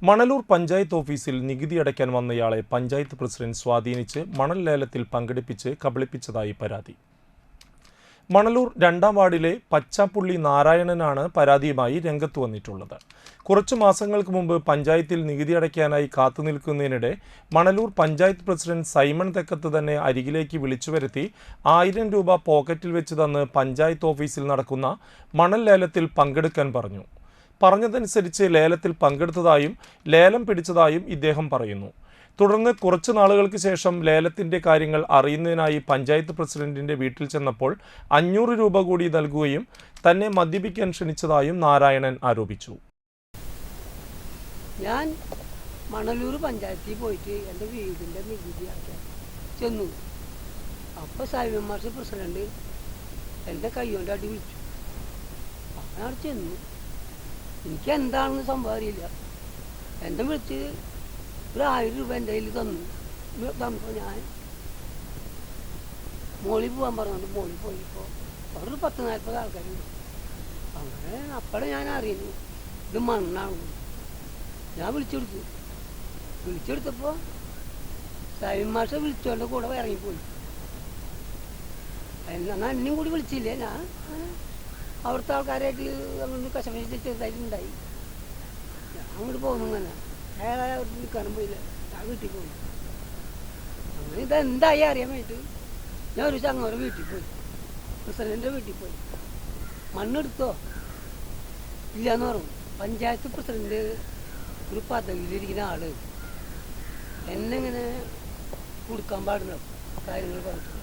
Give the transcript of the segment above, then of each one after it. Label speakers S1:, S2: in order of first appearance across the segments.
S1: മണലൂർ പഞ്ചായത്ത് ഓഫീസിൽ നികുതി അടയ്ക്കാൻ വന്നയാളെ പഞ്ചായത്ത് പ്രസിഡന്റ് സ്വാധീനിച്ച് മണൽ ലേലത്തിൽ പങ്കെടുപ്പിച്ച് കബളിപ്പിച്ചതായി പരാതി. മണലൂർ 2-ാം വാർഡിലെ പച്ചാപ്പുള്ളി നാരായണനാണ് പരാതിയുമായി രംഗത്ത് വന്നിട്ടുള്ളത്. കുറച്ചു മാസങ്ങൾക്ക് മുമ്പ് പഞ്ചായത്തിൽ നികുതി അടയ്ക്കാനായി കാത്തുനിൽക്കുന്നതിനിടെ മണലൂർ പഞ്ചായത്ത് പ്രസിഡന്റ് സൈമൺ തെക്കത്ത് തന്നെ അരികിലേക്ക് വിളിച്ചു വരുത്തി 1000 രൂപ പോക്കറ്റിൽ വെച്ച് തന്ന് പഞ്ചായത്ത് ഓഫീസിൽ നടക്കുന്ന മണൽ ലേലത്തിൽ പങ്കെടുക്കാൻ പറഞ്ഞു. പറഞ്ഞതനുസരിച്ച് ലേലത്തിൽ പങ്കെടുത്തതായും ലേലം പിടിച്ചതായും ഇദ്ദേഹം പറയുന്നു. തുടർന്ന് കുറച്ചു നാളുകൾക്ക് ശേഷം ലേലത്തിൻ്റെ കാര്യങ്ങൾ അറിയുന്നതിനായി പഞ്ചായത്ത് പ്രസിഡന്റിൻ്റെ വീട്ടിൽ ചെന്നപ്പോൾ 500 രൂപ കൂടി നൽകുകയും തന്നെ മദ്യപിക്കാൻ ക്ഷണിച്ചതായും നാരായണൻ ആരോപിച്ചു.
S2: ഞാൻ മണലൂർ പഞ്ചായത്തിൽ പോയിട്ട് എൻ്റെ വീടിൻ്റെ നികുതി അടയ്ക്കാൻ ചെന്നു. അപ്പോൾ സൈമൺ മാസ്റ്റർ പ്രസിഡന്റ് എൻ്റെ കൈകൊണ്ട് അടി വിളിച്ചു. അങ്ങനെ അവിടെ ചെന്നു. എനിക്ക് എന്താണെന്ന് സംഭവം അറിയില്ല. എന്നെ വിളിച്ച് ഒരു 1000 രൂപ എൻ്റെ കയ്യിൽ തന്നപ്പോൾ ഞാൻ മോളിൽ പോകാൻ പറഞ്ഞുകൊണ്ട് മോളിൽ പോയപ്പോൾ അവിടെ ഒരു 10-40 ആൾക്കാരുണ്ട്. അങ്ങനെ അപ്പോഴേ ഞാൻ അറിയുന്നു ഇത് മണ്ണാണ്. ഞാൻ വിളിച്ചെടുത്തപ്പോൾ സൈമൺ മാസ്റ്റർ വിളിച്ചോണ്ട് കൂടെ ഇറങ്ങിപ്പോയി. എന്നാൽ എന്നെയും കൂടി വിളിച്ചില്ലേ. ഞാൻ അവിടുത്തെ ആൾക്കാരായിട്ട് അങ്ങോട്ട് കശമശ ചെറുതായിട്ടുണ്ടായി. ഞാൻ അങ്ങോട്ട് പോകുന്നു. തന്നെ അയാളെ നിൽക്കാനും പോയില്ല. ഞാൻ വീട്ടിൽ പോയി. അങ്ങനെ ഇതെന്തായി അറിയാൻ വേണ്ടിയിട്ട് ഞാൻ ഒരു ചങ്ങോടെ വീട്ടിൽ പോയി, പ്രസിഡന്റിൻ്റെ വീട്ടിൽ പോയി. മണ്ണെടുത്തോ ഇല്ലയെന്ന് പറഞ്ഞു. പഞ്ചായത്ത് പ്രസിഡന്റ് ഒരു പദവിയിലിരിക്കുന്ന ആള് എന്നെങ്ങനെ കൊടുക്കാൻ പാടില്ല കാര്യങ്ങൾ പറഞ്ഞു.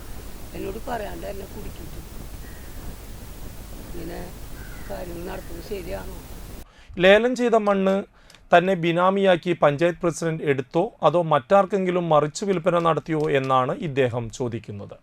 S2: എന്നോട് പറയാണ്ട് എന്നെ കുടിക്കിട്ടു. ഇങ്ങനെ കാര്യങ്ങൾ നടത്തുന്നത് ശരിയാണോ?
S1: ലേലം ചെയ്ത മണ്ണ് തന്നെ ബിനാമിയാക്കി പഞ്ചായത്ത് പ്രസിഡന്റ് എടുത്തോ അതോ മറ്റാർക്കെങ്കിലും മറിച്ചു വിൽപ്പന നടത്തിയോ എന്നാണ് ഇദ്ദേഹം ചോദിക്കുന്നത്.